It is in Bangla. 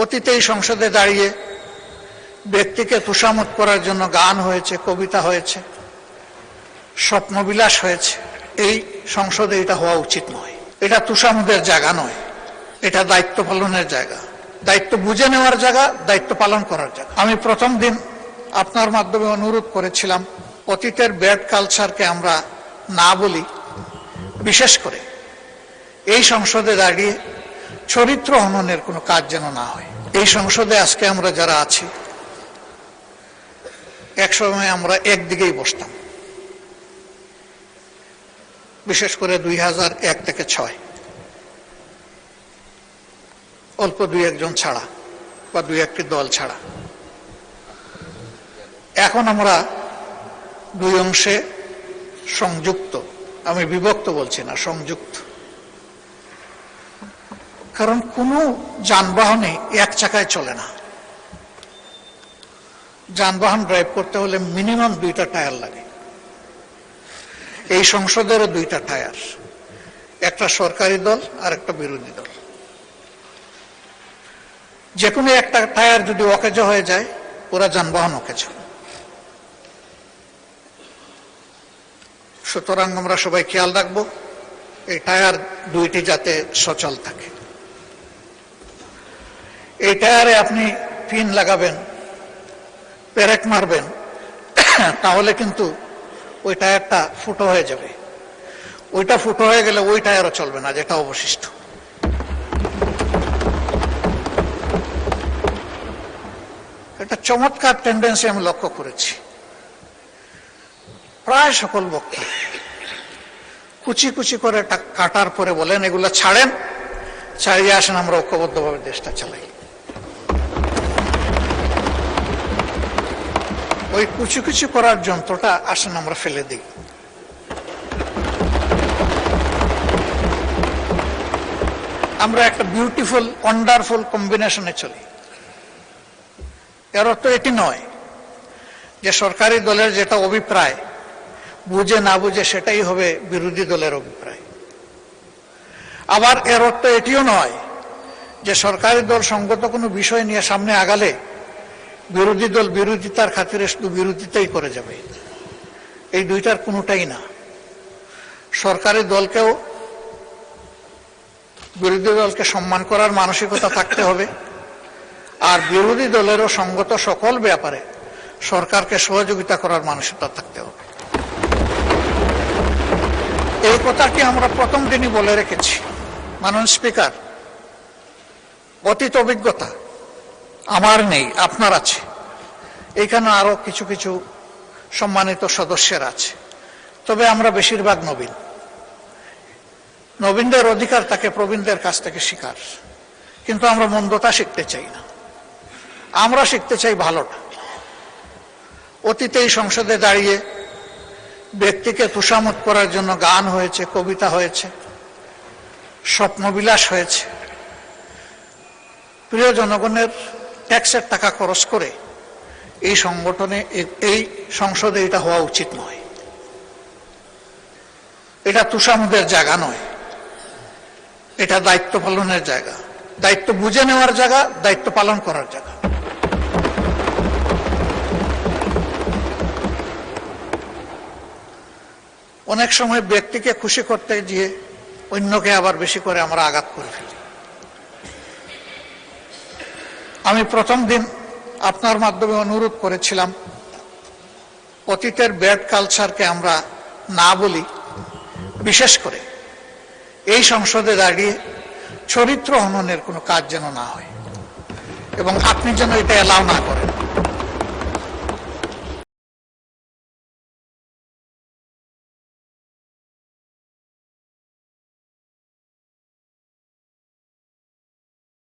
অতীতে এই সংসদে দাঁড়িয়ে ব্যক্তিকে তোষামত করার জন্য গান হয়েছে, কবিতা হয়েছে, স্বপ্নবিলাস হয়েছে। এই সংসদে এটা হওয়া উচিত নয়। এটা তোষামতের জায়গা নয়, এটা দায়িত্ব পালনের জায়গা, দায়িত্ব বুঝে নেওয়ার জায়গা, দায়িত্ব পালন করার জায়গা। আমি প্রথম দিন আপনার মাধ্যমে অনুরোধ করেছিলাম অতীতের ব্যাড কালচারকে আমরা না বলি, বিশেষ করে এই সংসদে দাঁড়িয়ে চরিত্র হননের কোনো কাজ যেন না হয়। এই সংসদে আজকে আমরা যারা আছি, একসময় আমরা একদিকেই বসতাম, বিশেষ করে 2001 থেকে 2006, অল্প দুই একজন ছাড়া বা দুই একটি দল ছাড়া। এখন আমরা দুই অংশে সংযুক্ত, আমি বিভক্ত বলছি না, সংযুক্ত। কারণ কোনো যানবাহনে এক চাকায় চলে না। যানবাহন ড্রাইভ করতে হলে মিনিমাম 2টা টায়ার লাগে। এই সংসদেরও 2টা টায়ার, একটা সরকারি দল আর একটা বিরোধী দল। যে কোনো একটা টায়ার যদি অকেজো হয়ে যায়, পুরা যানবাহন অকেজো। সুতরাং আমরা সবাই খেয়াল রাখবো এই টায়ার 2টি যাতে সচল থাকে। এই টায়ারে আপনি পিন লাগাবেন, পেরেক মারবেন, তাহলে কিন্তু ওই টায়ারটা ফুটো হয়ে যাবে। ওইটা ফুটো হয়ে গেলে ওই টায়ারও চলবে না, যেটা অবশিষ্ট। একটা চমৎকার টেন্ডেন্সি আমি লক্ষ্য করেছি। প্রায় সকল বক্তা কুচি কুচি করে কাটার পরে বলেন এগুলো ছাড়েন, ছাড়িয়ে আসেন, আমরা ঐক্যবদ্ধভাবে দেশটা চালাই। ওই কুচি কুচি করার যন্ত্রটা আসেন আমরা ফেলে দিই। আমরা একটা বিউটিফুল ওয়ান্ডারফুল কম্বিনেশনে চলি। এর অর্থ এটি নয় যে সরকারি দলের যেটা অভিপ্রায়, বুঝে না বুঝে সেটাই হবে বিরোধী দলের অভিপ্রায়। আবার এর অর্থ এটিও নয় যে সরকারি দল সঙ্গত কোনো বিষয় নিয়ে সামনে আগালে বিরোধী দল বিরোধিতার খাতিরে শুধু বিরোধিতাই করে যাবে। এই দুইটার কোনোটাই না। সরকারি দলকেও বিরোধী দলকে সম্মান করার মানসিকতা থাকতে হবে, আর বিরোধী দলেরও সঙ্গত সকল ব্যাপারে সরকারকে সহযোগিতা করার মানসিকতা থাকতে হবে। এই কথাটি আমরা প্রথম দিনই বলে রেখেছি। মাননীয় স্পিকার, অতীত অভিজ্ঞতা আমার নেই, আপনার আছে। এইখানে আরো কিছু কিছু সম্মানিত সদস্যের আছে, তবে আমরা বেশিরভাগ নবীন। নবীনদের অধিকার তাকে প্রবীণদের কাছ থেকে শিকার, কিন্তু আমরা মন্দতা শিখতে চাই না, আমরা শিখতে চাই ভালোটা। অতীতে এই সংসদে দাঁড়িয়ে ব্যক্তিকে তোষামত করার জন্য গান হয়েছে, কবিতা হয়েছে, স্বপ্নবিলাস হয়েছে। প্রিয় জনগণের ট্যাক্সের টাকা খরচ করে এই সংগঠনে, এই সংসদে এটা হওয়া উচিত নয়। এটা তোষামতের জায়গা নয়, এটা দায়িত্ব পালনের জায়গা, দায়িত্ব বুঝে নেওয়ার জায়গা, দায়িত্ব পালন করার জায়গা। অনেক সময় ব্যক্তিকে খুশি করতে গিয়ে অন্যকে আবার বেশি করে আমরা আঘাত করে ফেলি। আমি প্রথম দিন আপনার মাধ্যমে অনুরোধ করেছিলাম অতীতের ব্যাড কালচারকে আমরা না বলি, বিশেষ করে এই সংসদে দাঁড়িয়ে চরিত্র হননের কোনো কাজ যেন না হয়, এবং আপনি যেন এটা এলাও না করেন।